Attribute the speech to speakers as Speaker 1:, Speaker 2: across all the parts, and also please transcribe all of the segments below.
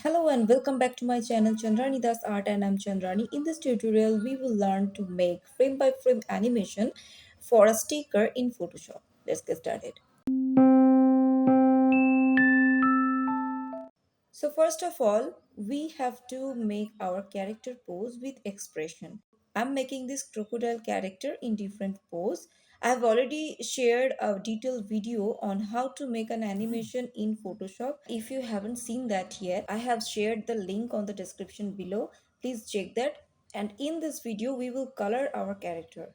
Speaker 1: Hello and welcome back to my channel Chandrani Das Art, and I'm Chandrani. In this tutorial, we will learn to make frame by frame animation for a sticker in Photoshop. Let's get started. So first of all, we have to make our character pose with expression. I'm making this crocodile character in different pose. I've already shared a detailed video on how to make an animation in Photoshop. If you haven't seen that yet, I have shared the link on the description below. Please check that. And in this video, we will color our character.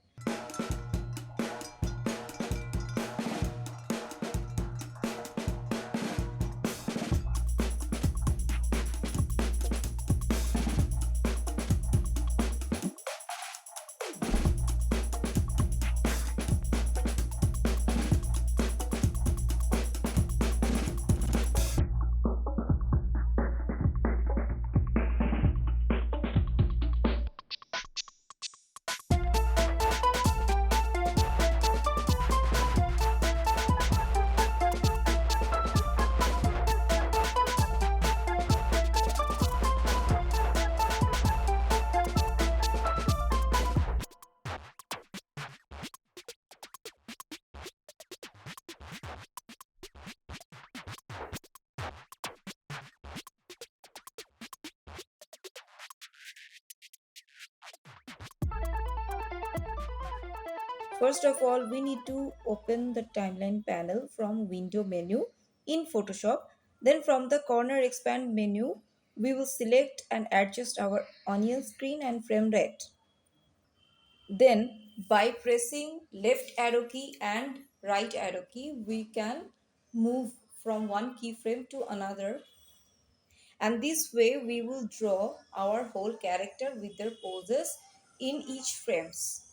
Speaker 1: First of all, we need to open the timeline panel from window menu in Photoshop. Then from the corner expand menu, we will select and adjust our onion screen and frame rate. Then by pressing left arrow key and right arrow key, we can move from one keyframe to another. And this way we will draw our whole character with their poses in each frames.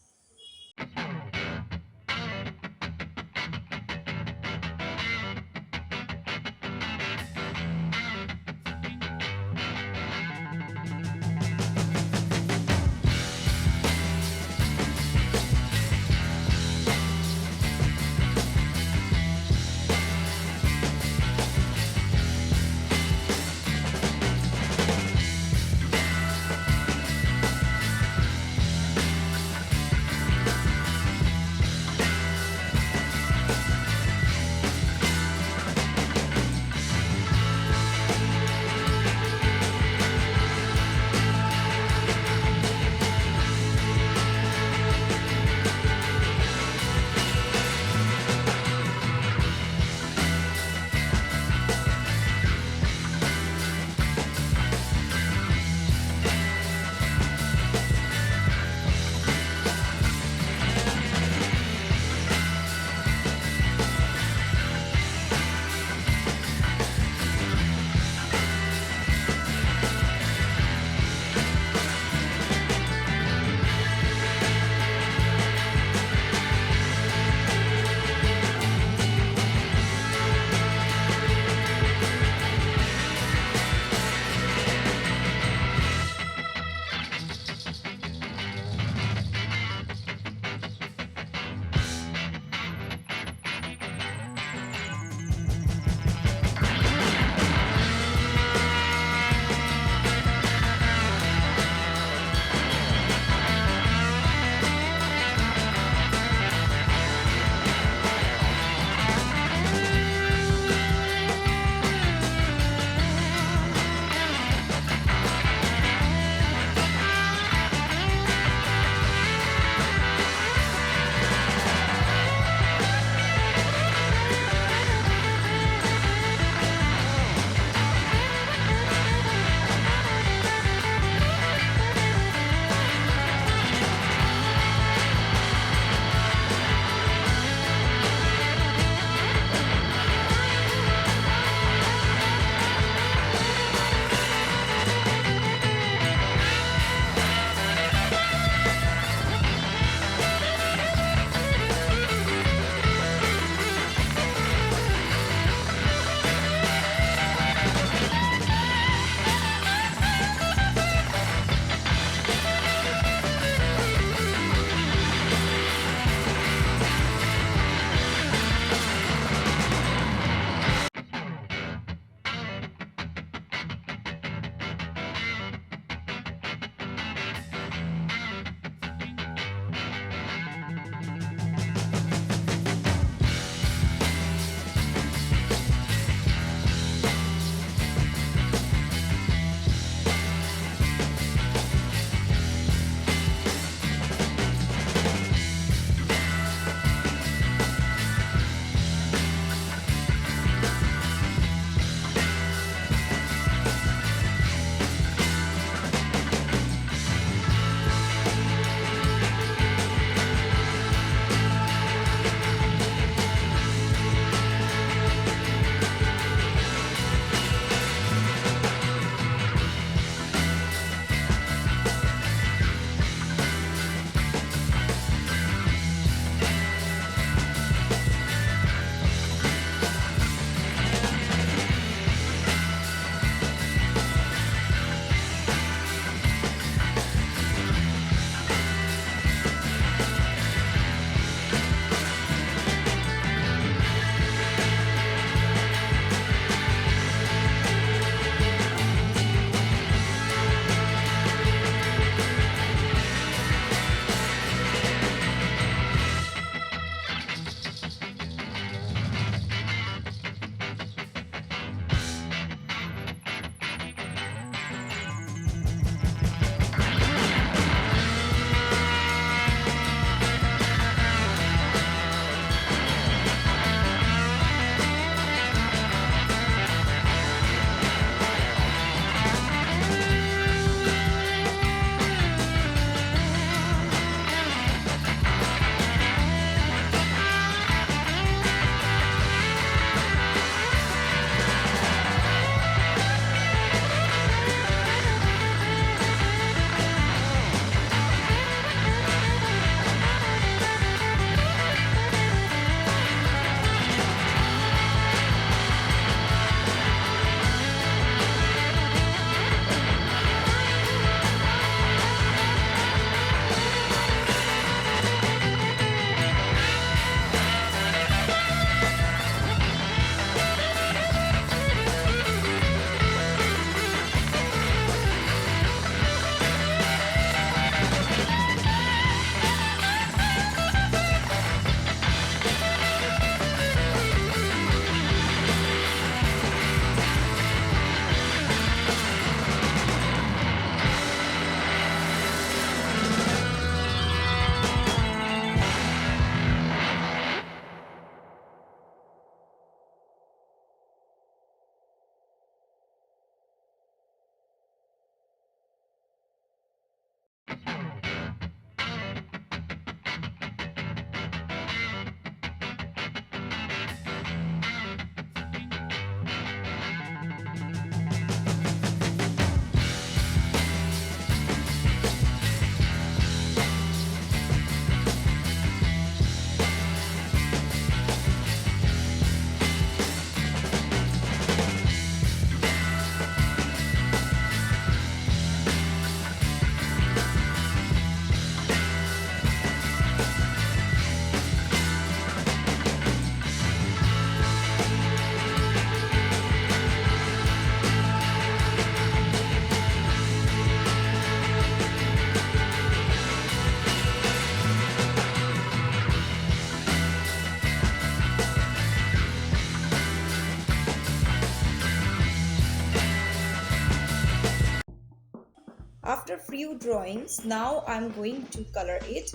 Speaker 1: After few drawings, now I'm going to color it.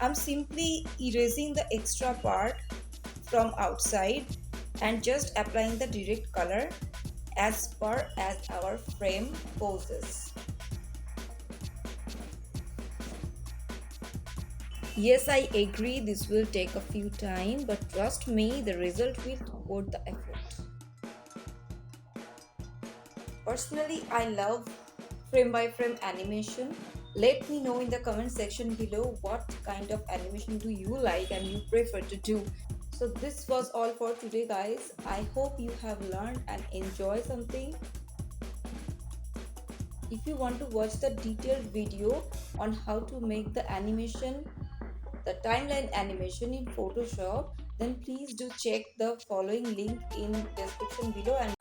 Speaker 1: I'm simply erasing the extra part from outside and just applying the direct color as per as our frame poses. Yes, I agree this will take a few time, but trust me, the result will worth the effort. Personally, I love frame by frame animation. Let me know in the comment section below what kind of animation do you like and you prefer to do. So this was all for today guys. I hope you have learned and enjoyed something. If you want to watch the detailed video on how to make the animation, the timeline animation in Photoshop, then please do check the following link in description below. And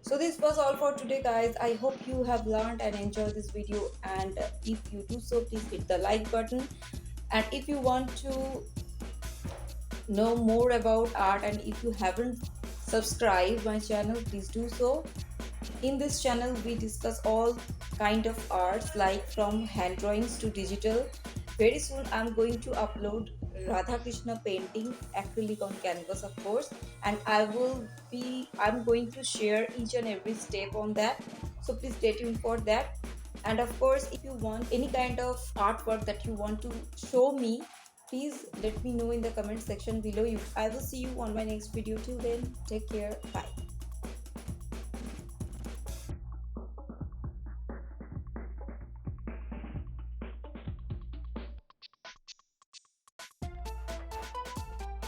Speaker 1: so this was all for today guys. I hope you have learned and enjoyed this video, and if you do so, please hit the like button. And if you want to know more about art and if you haven't subscribed my channel, please do so. In this channel we discuss all kind of arts, like from hand drawings to digital. Very soon I'm going to upload Radha Krishna painting acrylic on canvas, of course, and I'm going to share each and every step on that, so please stay tuned for that. And of course, if you want any kind of artwork that you want to show me, please let me know in the comment section below. I will see you on my next video. Till then, take care, bye.